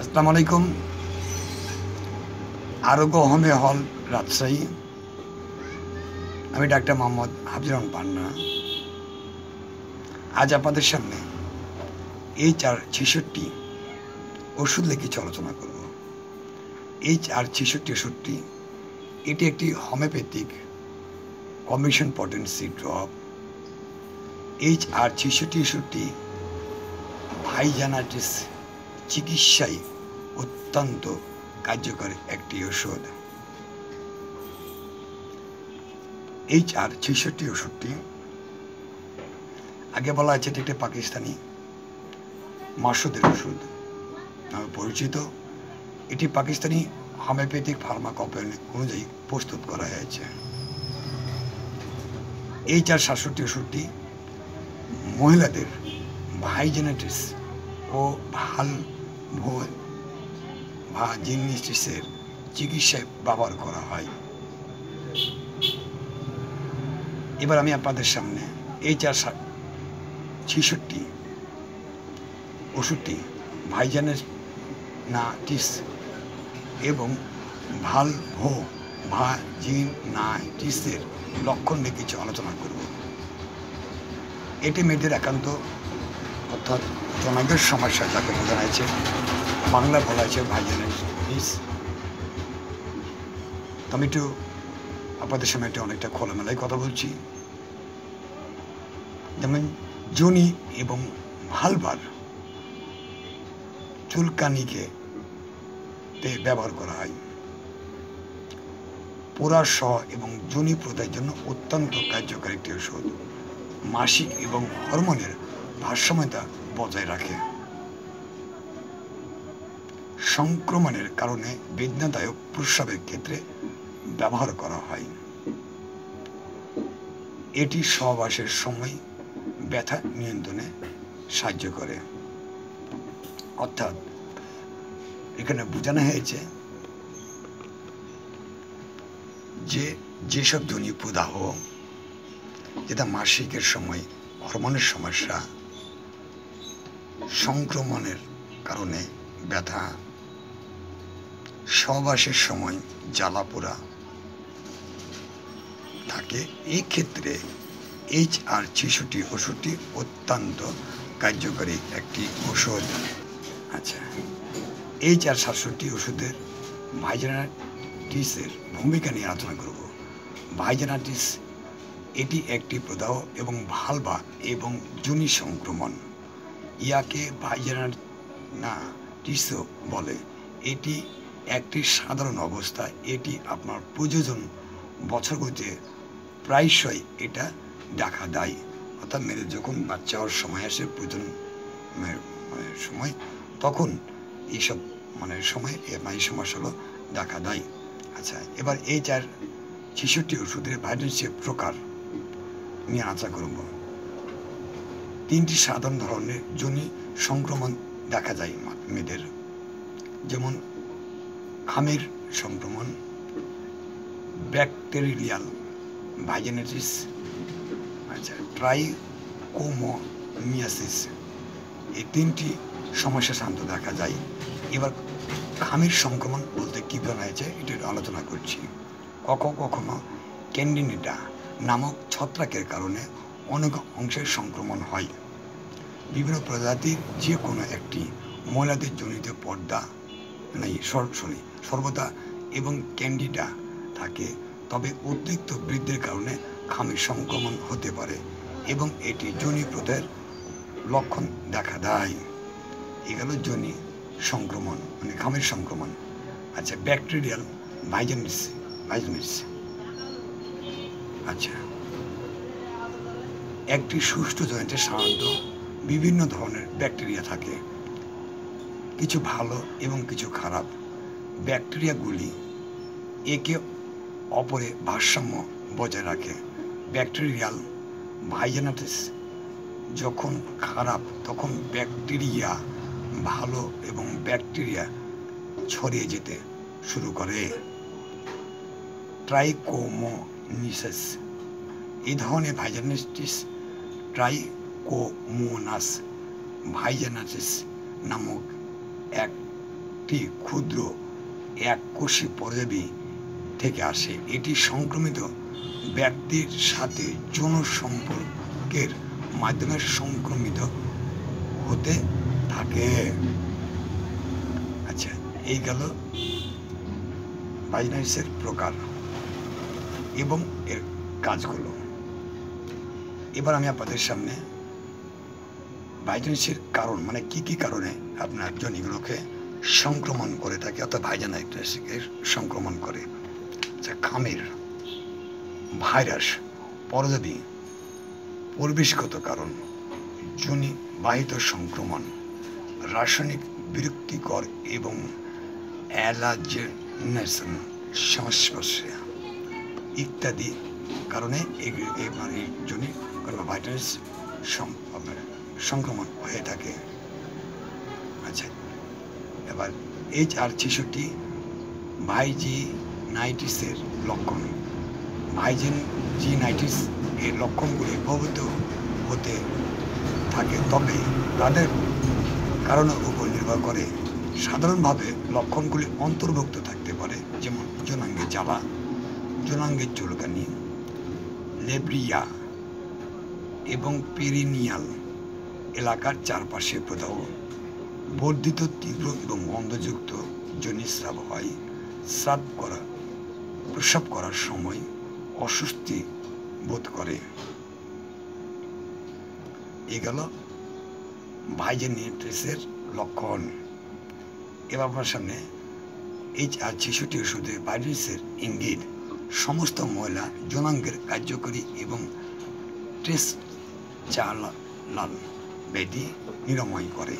আসসালামু আলাইকুম। আরোগ্য হোমে হল, রাজশাহী। আমি ডাক্তার মোহাম্মদ হাফিজুর রহমান পান্না। আজ আপনাদের সামনে HR-66 ওষুধ নিয়ে কিছু আলোচনা করব। HR-66 ওষুধটি এটি একটি homeopathic combination potency drop. HR-66 ওষুধটি ভাইজানাইটিস চিকিৎসায় অত্যন্ত কার্যকর একটি ওষুধ। HR-66 ওষুধটি আগে বলা হয়েছে এটি একটি পাকিস্তানি মাসুদের ওষুধ নামে পরিচিত। এটি পাকিস্তানি হোমিওপ্যাথিক ফার্মা কোম্পানি অনুযায়ী প্রস্তুত করা হয়েছে। HR-66 ওষুধটি মহিলাদের ভাইজানাইটিস ও ভালভোজিনিটিসের চিকিৎসায় ব্যবহার করা হয়। এবার আমি আপনাদের সামনে HR-66 ওষুধটি ভাইজানাইটিস এবং ভালভোজিনাইটিসের লক্ষণ নিয়ে কিছু আলোচনা করব। এটি মেয়েদের একান্ত অর্থাৎ জনকের সমস্যা যাকে বোঝানো হয়েছে, বাংলা বলা হয়েছে ভাইজানাইটিস। তো আমি একটু আপনাদের সামনে একটু অনেকটা খোলামেলায় কথা বলছি। যেমন যোনি এবং ভালভার চুলকানিকে ব্যবহার করা হয়। পোড়াসহ এবং যোনি প্রদায়ের জন্য অত্যন্ত কার্যকরী একটি ওষুধ। মাসিক এবং হরমোনের ভারসাম্যতা বজায় রাখে। সংক্রমণের কারণে বেদনাদায়ক প্রস্রাবের ক্ষেত্রে ব্যবহার করা হয়। এটি সহবাসের সময় ব্যথা নিয়ন্ত্রণে সাহায্য করে। অর্থাৎ এখানে বোঝানো হয়েছে যে যেসব যোনি প্রদাহ, যেটা মাসিকের সময় হরমোনের সমস্যা, সংক্রমণের কারণে ব্যথা, সহবাসের সময় জ্বালাপোড়া থাকে, এই ক্ষেত্রে HR-66 ওষুধটি অত্যন্ত কার্যকরী একটি ওষুধ। আচ্ছা, HR-66 ওষুধের ভাইজানাইটিসের ভূমিকা নিয়ে আলোচনা করব। ভাইজানাইটিস এটি একটি প্রদাহ এবং ভালভা এবং যোনি সংক্রমণ। ইয়াকে ভাইজানাইটিসও বলে। এটি একটি সাধারণ অবস্থা। এটি আপনার প্রয়োজন বছরগুলিতে প্রায়শই এটা দেখা দেয়। অর্থাৎ মেয়েদের যখন বাচ্চা হওয়ার সময় আসে, প্রয়োজন সময়, তখন এইসব সময় এই সমস্যাগুলো দেখা দেয়। আচ্ছা, এবার HR-66 ওষুধের ভাইজানাইটিসের প্রকার নিয়ে আলোচনা করব। 3টি সাধারণ ধরনের যোনি সংক্রমণ দেখা যায় মেয়েদের, যেমন খামের সংক্রমণ, ব্যাকটেরিয়াল ভাইজানাইটিস, আচ্ছা, ট্রাইকোমোনিয়াসিস। এই 3টি সমস্যা সাধারণত দেখা যায়। এবার খামের সংক্রমণ বলতে কী বলা হয়েছে এটা আলোচনা করছি। কখনো ক্যান্ডিডিয়া নামক ছত্রাকের কারণে অনেক অংশের সংক্রমণ হয়। বিভিন্ন প্রজাতির যে কোনো একটি মহিলাদের যোনিতে পর্দা সর্বদা এবং ক্যান্ডিডা থাকে, তবে অতিরিক্ত বৃদ্ধির কারণে খামের সংক্রমণ হতে পারে এবং এটি যোনি প্রদাহের লক্ষণ দেখা দেয়। এগুলো যোনি সংক্রমণ, খামের সংক্রমণ। আচ্ছা, ব্যাকটেরিয়াল ভাইজানাইটিস। আচ্ছা, একটি সুষ্ঠু জয়েন্টে সাধারণত বিভিন্ন ধরনের ব্যাকটেরিয়া থাকে, কিছু ভালো এবং কিছু খারাপ। ব্যাকটেরিয়াগুলি একে অপরে ভারসাম্য বজায় রাখে। ব্যাকটেরিয়াল ভাইজানাইটিস যখন খারাপ, তখন ব্যাকটেরিয়া ভালো এবং ব্যাকটেরিয়া ছড়িয়ে যেতে শুরু করে। ট্রাইকোমোনিয়াসিস, এই ধরনের ভাইজানাইটিস ট্রাইকোমোনাস ভাইজানাইটিস নামক এক একটি ক্ষুদ্র এককোষী পরজীবী থেকে আসে। এটি সংক্রমিত ব্যক্তির সাথে যৌন সম্পর্কের মাধ্যমে সংক্রমিত হতে থাকে। আচ্ছা, এই গেল ভাইজানাইটিসের প্রকার এবং এর কাজগুলো। এবার আমি আপনাদের সামনে ভাইজানাইটিসের কারণ, মানে কি কি কারণে আপনার যোনিগুলোকে সংক্রমণ করে থাকে, অর্থাৎ ভাইজানাইটিসকে সংক্রমণ করে। আচ্ছা, খামির, ভাইরাস, পরজীবী, পরিবেশগত কারণ, যোনি বাহিত সংক্রমণ, রাসায়নিক বিরক্তিকর এবং অ্যালার্জেনেশন সংস্পর্শে ইত্যাদি কারণে যোনি ভাইরাস সংক্রমণ হয়ে থাকে। আচ্ছা, এবার HR66 ভাইজিনাইটিসের লক্ষণ। ভাইজিনাইটিস এর লক্ষণগুলি প্রভাবিত হতে থাকে, তবে তাদের কারণের উপর নির্ভর করে। সাধারণভাবে লক্ষণগুলি অন্তর্ভুক্ত থাকতে পারে, যেমন যৌনাঙ্গে জ্বালা, যৌনাঙ্গের চুলকানি, লেব্রিয়া এবং পেরিনিয়াল এলাকার চারপাশে প্রদাহ, বর্ধিত তীব্র এবং গন্ধযুক্ত যোনিস্রাব হয়, প্রস্রাব করার সময় অস্বস্তি বোধ করে। এ গেল ভাইজানাইটিসের লক্ষণ। এবার আপনার সামনে HR66 ওষুধে ভাইরাসের ইঙ্গিত। সমস্ত মহিলা যৌনাঙ্গের কার্যকরী এবং টেস্টোস্টেরন ব্যাধি নিরাময় করে।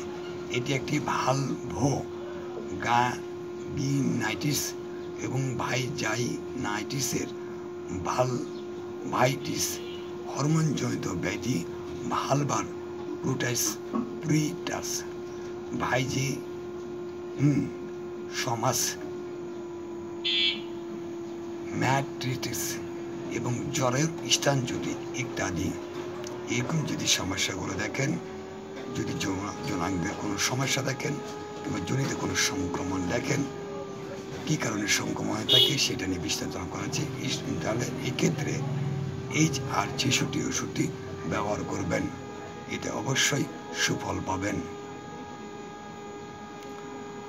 এটি একটি ভালভোগাইনাইটিস এবং ভাইজাইনাইটিসের ভালভাইটিস হরমোনজনিত ব্যাধি, ভালভার প্রিটাস, ভাইজিনসমাস ম্যাট্রিটিস এবং জ্বরের স্থানচ্যুতি ইত্যাদি। এরকম যদি সমস্যাগুলো দেখেন, যদি যৌনাঙ্গের কোনো সমস্যা দেখেন কিংবা যোনিতে কোনো সংক্রমণ দেখেন, কী কারণে সংক্রমণ হয়ে থাকে সেটা নিয়ে বিস্তারিত করেছি, তাহলে এক্ষেত্রে HR66 ওষুধটি ব্যবহার করবেন, এতে অবশ্যই সুফল পাবেন।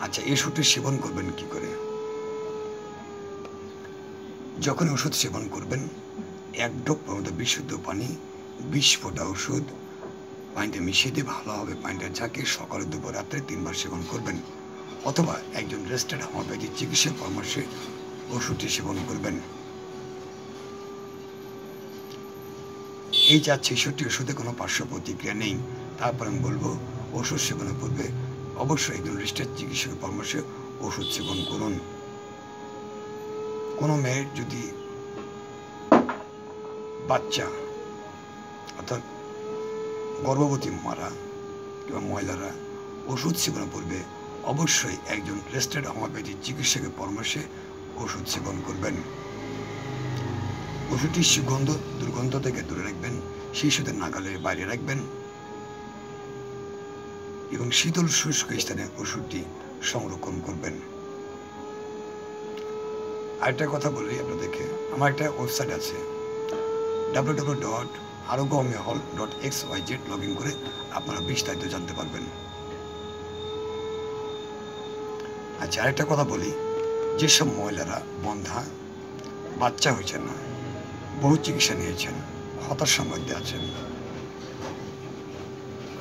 আচ্ছা, এই ওষুধটি সেবন করবেন কি করে? যখন ওষুধ সেবন করবেন, 1 ঢোক পর্যন্ত বিশুদ্ধ পানি 20 ফোঁটা ওষুধ পানিতে মিশিয়ে দিয়ে ভালোভাবে পানিটা ঝাঁকিয়ে সকালে, দুপুর, রাত্রে 3 বার সেবন করবেন, অথবা একজন রেজিস্টার্ড হোমিওপ্যাথি চিকিৎসক পরামর্শে ওষুধটি সেবন করবেন। HR66 ওষুধে কোনো পার্শ্ব প্রতিক্রিয়া নেই। তারপর আমি বলবো, ওষুধ সেবনের পূর্বে অবশ্যই একজন রেজিস্টার্ড চিকিৎসকের পরামর্শে ওষুধ সেবন করুন। কোনো মেয়ের যদি বাচ্চা, অর্থাৎ গর্ভবতী মারা কিংবা মহিলারা ওষুধ সেবনের পূর্বে অবশ্যই একজন রেজিস্টার্ড হোমিওপ্যাথি চিকিৎসকের পরামর্শে ওষুধ সেবন করবেন। ওষুধটির সুগন্ধ দুর্গন্ধ থেকে দূরে রাখবেন, শিশুদের নাগালের বাইরে রাখবেন এবং শীতল শুষ্ক স্থানে ওষুধটি সংরক্ষণ করবেন। আরেকটা কথা বলি আপনাদেরকে, আমার একটা ওয়েবসাইট আছে www.arogohomeohall.xyz, লগ ইন করে আপনারা বিস্তারিত জানতে পারবেন। আচ্ছা, আরেকটা কথা বলি, যেসব মহিলারা বন্ধ্যা, বাচ্চা হয়েছে না, বহু চিকিৎসা নিয়েছেন, হতাশার মধ্যে আছেন,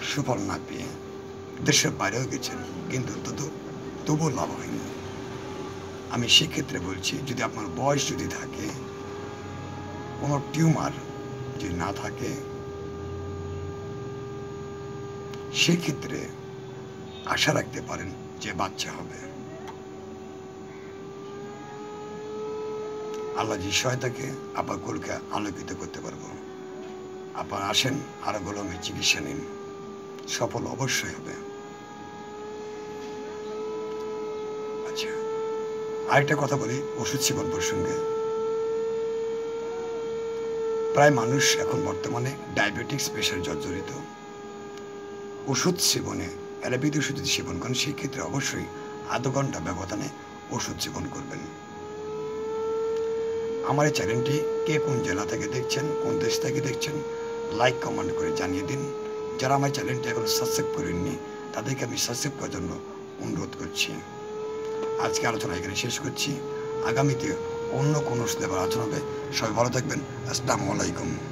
সুফল না পেয়ে দেশের বাইরেও গেছেন, কিন্তু তবুও লাভ হয়নি, আমি সেক্ষেত্রে বলছি, যদি আপনার বয়স যদি থাকে, কোনো টিউমার যদি না থাকে, সেক্ষেত্রে আশা রাখতে পারেন যে বাচ্চা হবে। আল্লাহ যে সহায়তাকে আপনার কোলকে আলোকিত করতে পারবো। আপনারা আসেন, আরো গোলমে চিকিৎসা নিন, সফল অবশ্যই হবে। আচ্ছা, আরেকটা কথা বলি ওষুধ সেবন প্রসঙ্গে। প্রায় মানুষ এখন বর্তমানে ডায়াবেটিক্স, প্রেশার জর্জরিত। ওষুধ সেবনে, অ্যালোপ্যাথি ওষুধ যদি সেবন করেন, সেই ক্ষেত্রে অবশ্যই আধা ঘন্টা ব্যবধানে ওষুধ সেবন করবেন। আমার এই চ্যানেলটি কে কোন জেলা থেকে দেখছেন, কোন দেশ থেকে দেখছেন, লাইক কমেন্ট করে জানিয়ে দিন। যারা আমার চ্যানেলটি এখন সাবস্ক্রাইব করেননি তাদেরকে আমি সাবস্ক্রাইব করার জন্য অনুরোধ করছি। আজকে আলোচনা এখানে শেষ করছি। আগামীতে অন্য কোনো আলোচনা হবে। সবাই ভালো থাকবেন। আসসালামু আলাইকুম।